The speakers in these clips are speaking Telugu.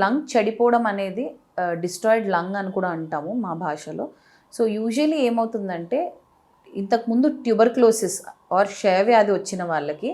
లంగ్ చెడిపోవడం అనేది డిస్ట్రాయిడ్ లంగ్ అని కూడా అంటాము మా భాషలో. సో యూజువలీ ఏమవుతుందంటే ఇంతకుముందు ట్యూబర్క్లోసిస్ ఆర్ క్షయవ్యాధి వచ్చిన వాళ్ళకి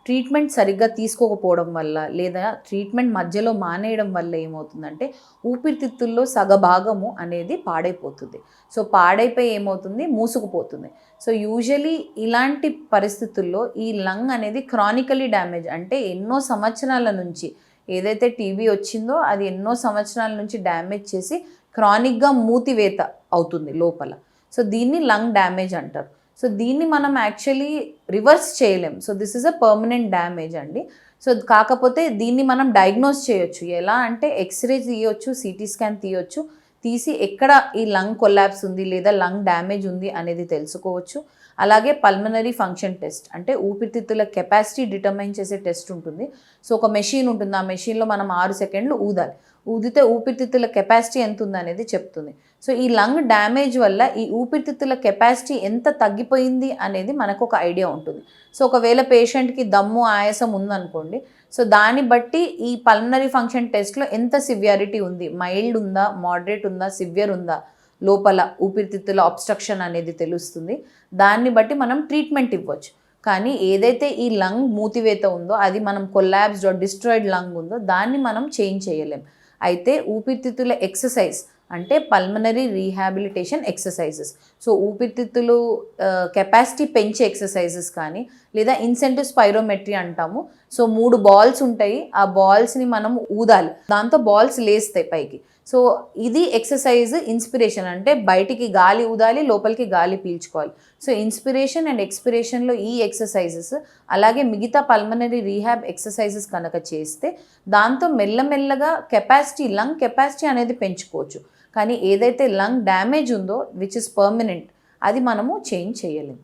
ట్రీట్మెంట్ సరిగ్గా తీసుకోకపోవడం వల్ల లేదా ట్రీట్మెంట్ మధ్యలో మానేయడం వల్ల ఏమవుతుందంటే ఊపిరితిత్తుల్లో సగభాగము అనేది పాడైపోతుంది. సో పాడైపోయి ఏమవుతుంది, మూసుకుపోతుంది. సో యూజువలీ ఇలాంటి పరిస్థితుల్లో ఈ లంగ్ అనేది క్రానికలీ డ్యామేజ్, అంటే ఎన్నో సంవత్సరాల నుంచి ఏదైతే టీబీ వచ్చిందో అది ఎన్నో సంవత్సరాల నుంచి డ్యామేజ్ చేసి క్రానిక్గా మూతివేత అవుతుంది లోపల. సో దీన్ని లంగ్ డ్యామేజ్ అంటారు. సో దీన్ని మనం యాక్చువల్లీ రివర్స్ చేయలేం. So this is a permanent damage అండి. సో కాకపోతే దీన్ని మనం డయాగ్నోస్ చేయొచ్చు. ఎలా అంటే ఎక్స్రే తీయొచ్చు, సిటీ స్కాన్ తీయొచ్చు, తీసి ఎక్కడ ఈ లంగ్ కొలాప్స్ ఉంది లేదా లంగ్ డ్యామేజ్ ఉంది అనేది తెలుసుకోవచ్చు. అలాగే పల్మనరీ ఫంక్షన్ టెస్ట్, అంటే ఊపిరితిత్తుల కెపాసిటీ డిటర్మైన్ చేసే టెస్ట్ ఉంటుంది. సో ఒక మెషిన్ ఉంటుంది, ఆ మెషిన్లో మనం 6 సెకండ్లు ఊదాలి. ఊదితే ఊపిరితిత్తుల కెపాసిటీ ఎంత ఉంది అనేది చెప్తుంది. సో ఈ లంగ్ డ్యామేజ్ వల్ల ఈ ఊపిరితిత్తుల కెపాసిటీ ఎంత తగ్గిపోయింది అనేది మనకు ఒక ఐడియా ఉంటుంది. సో ఒకవేళ పేషెంట్కి దమ్ము ఆయాసం ఉందనుకోండి, సో దాన్ని బట్టి ఈ పల్మనరీ ఫంక్షన్ టెస్ట్లో ఎంత సివియారిటీ ఉంది, మైల్డ్ ఉందా, మోడరేట్ ఉందా, సివియర్ ఉందా, లోపల ఊపిరితిత్తుల అబ్స్ట్రక్షన్ అనేది తెలుస్తుంది. దాన్ని బట్టి మనం ట్రీట్మెంట్ ఇవ్వచ్చు. కానీ ఏదైతే ఈ లంగ్ మూతివేత ఉందో అది మనం కొలాప్స్డ్ ఆర్ డిస్ట్రాయిడ్ లంగ్ ఉందో దాన్ని మనం చేంజ్ చేయలేం. అయితే ఊపిరితిత్తుల ఎక్సర్సైజ్ అంటే పల్మనరీ రీహాబిలిటేషన్ ఎక్సర్సైజెస్, సో ఊపిరితిత్తులు కెపాసిటీ పెంచే ఎక్సర్సైజెస్ కానీ లేదా ఇన్సెంటివ్ స్పైరోమెట్రీ అంటాము. సో 3 బాల్స్ ఉంటాయి, ఆ బాల్స్ని మనం ఊదాలి, దాంతో బాల్స్ లేస్తాయి పైకి. సో ఇది ఎక్సర్సైజ్ ఇన్స్పిరేషన్, అంటే బయటికి గాలి ఊదాలి, లోపలికి గాలి పీల్చుకోవాలి. సో ఇన్స్పిరేషన్ అండ్ ఎక్స్పిరేషన్లో ఈ ఎక్సర్సైజెస్ అలాగే మిగతా పల్మనరీ రీహాబ్ ఎక్సర్సైజెస్ కనుక చేస్తే దాంతో మెల్లమెల్లగా కెపాసిటీ, లంగ్ కెపాసిటీ అనేది పెంచుకోవచ్చు. కానీ ఏదైతే లంగ్ డ్యామేజ్ ఉందో విచ్ ఇస్ పర్మనెంట్, అది మనము చేంజ్ చేయలేము.